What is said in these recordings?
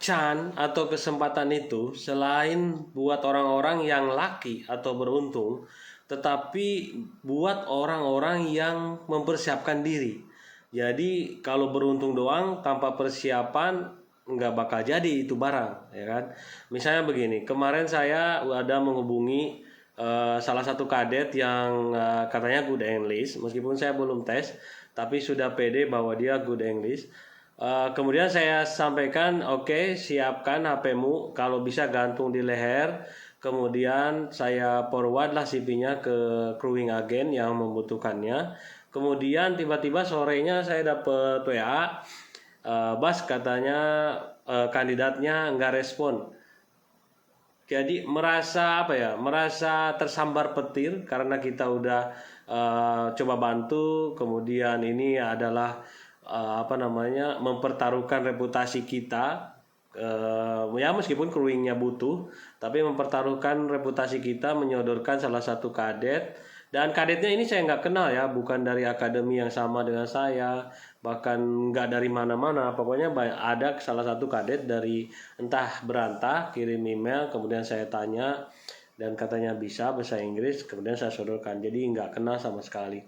Can atau kesempatan itu selain buat orang-orang yang laki atau beruntung, tetapi buat orang-orang yang mempersiapkan diri. Jadi kalau beruntung doang tanpa persiapan nggak bakal jadi itu barang, ya kan? Misalnya begini, kemarin saya ada menghubungi salah satu kadet yang katanya good English, meskipun saya belum tes, tapi sudah pede bahwa dia good English. Kemudian saya sampaikan, oke, siapkan HP-mu, kalau bisa gantung di leher. Kemudian saya forward lah CV-nya ke crewing agent yang membutuhkannya. Kemudian tiba-tiba sorenya saya dapat WA, Bas katanya kandidatnya nggak respon. Jadi merasa apa ya? Merasa tersambar petir karena kita udah coba bantu, kemudian ini adalah apa namanya, mempertaruhkan reputasi kita. Ya meskipun crewingnya butuh, tapi mempertaruhkan reputasi kita menyodorkan salah satu kadet. Dan kadetnya ini saya nggak kenal ya, bukan dari akademi yang sama dengan saya, bahkan nggak dari mana-mana. Pokoknya ada salah satu kadet dari entah berantah kirim email, kemudian saya tanya dan katanya bisa bahasa Inggris, kemudian saya sodorkan. Jadi nggak kenal sama sekali.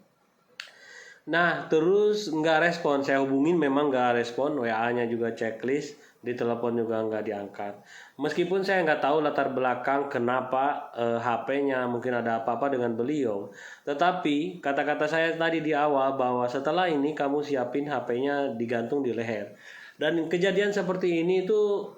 Nah, terus nggak respon. Saya hubungin memang nggak respon. WA-nya juga checklist. Di telepon juga nggak diangkat. Meskipun saya nggak tahu latar belakang kenapa HP-nya mungkin ada apa-apa dengan beliau. Tetapi kata-kata saya tadi di awal bahwa setelah ini kamu siapin HP-nya digantung di leher. Dan kejadian seperti ini itu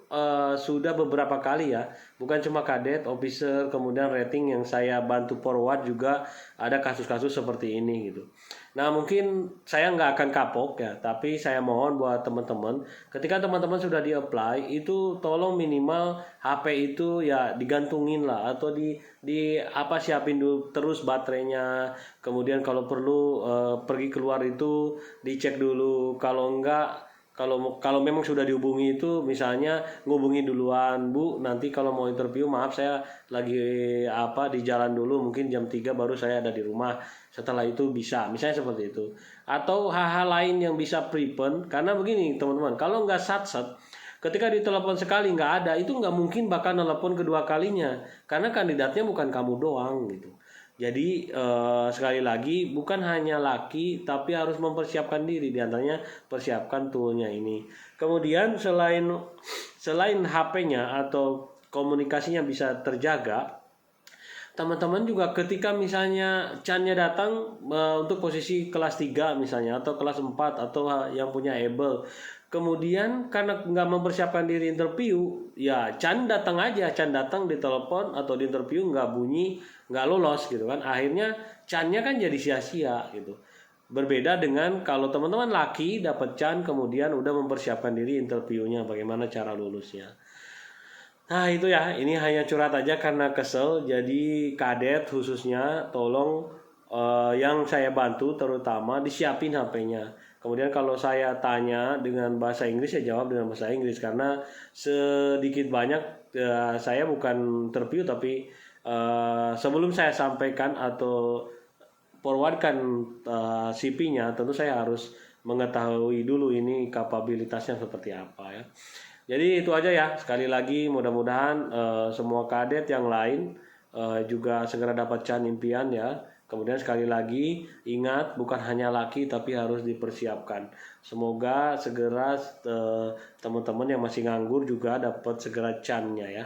sudah beberapa kali ya, bukan cuma kadet, officer, kemudian rating yang saya bantu forward juga ada kasus-kasus seperti ini gitu. Nah mungkin saya nggak akan kapok ya, tapi saya mohon buat teman-teman, ketika teman-teman sudah di-apply itu tolong minimal HP itu ya digantungin lah, atau di apa, siapin dulu terus baterainya. Kemudian kalau perlu pergi keluar itu dicek dulu. Kalau memang sudah dihubungi itu misalnya ngubungi duluan, Bu, nanti kalau mau interview maaf saya lagi apa di jalan dulu, mungkin jam 3 baru saya ada di rumah. Setelah itu bisa, misalnya seperti itu. Atau hal-hal lain yang bisa prevent, karena begini teman-teman, kalau nggak sat-sat, ketika ditelepon sekali nggak ada, itu nggak mungkin bakal nelpon kedua kalinya, karena kandidatnya bukan kamu doang gitu. Jadi sekali lagi bukan hanya laki tapi harus mempersiapkan diri, diantaranya persiapkan toolnya ini. Kemudian selain HP-nya atau komunikasinya bisa terjaga, teman-teman juga ketika misalnya Chan-nya datang untuk posisi kelas 3 misalnya atau kelas 4 atau yang punya able. Kemudian karena nggak mempersiapkan diri interview, ya Chan datang aja, Chan datang di telepon atau di interview nggak bunyi, nggak lolos gitu kan. Akhirnya Chan-nya kan jadi sia-sia gitu. Berbeda dengan kalau teman-teman laki dapat Chan kemudian udah mempersiapkan diri interviewnya, bagaimana cara lulusnya. Nah itu ya, ini hanya curhat aja karena kesel. Jadi kadet khususnya tolong yang saya bantu terutama disiapin HP-nya. Kemudian kalau saya tanya dengan bahasa Inggris ya jawab dengan bahasa Inggris, karena sedikit banyak saya bukan interview tapi sebelum saya sampaikan atau forwardkan CV-nya tentu saya harus mengetahui dulu ini kapabilitasnya seperti apa ya. Jadi itu aja ya. Sekali lagi mudah-mudahan semua kadet yang lain juga segera dapat can impian ya. Kemudian sekali lagi ingat bukan hanya laki tapi harus dipersiapkan. Semoga segera teman-teman yang masih nganggur juga dapat segera cannya ya.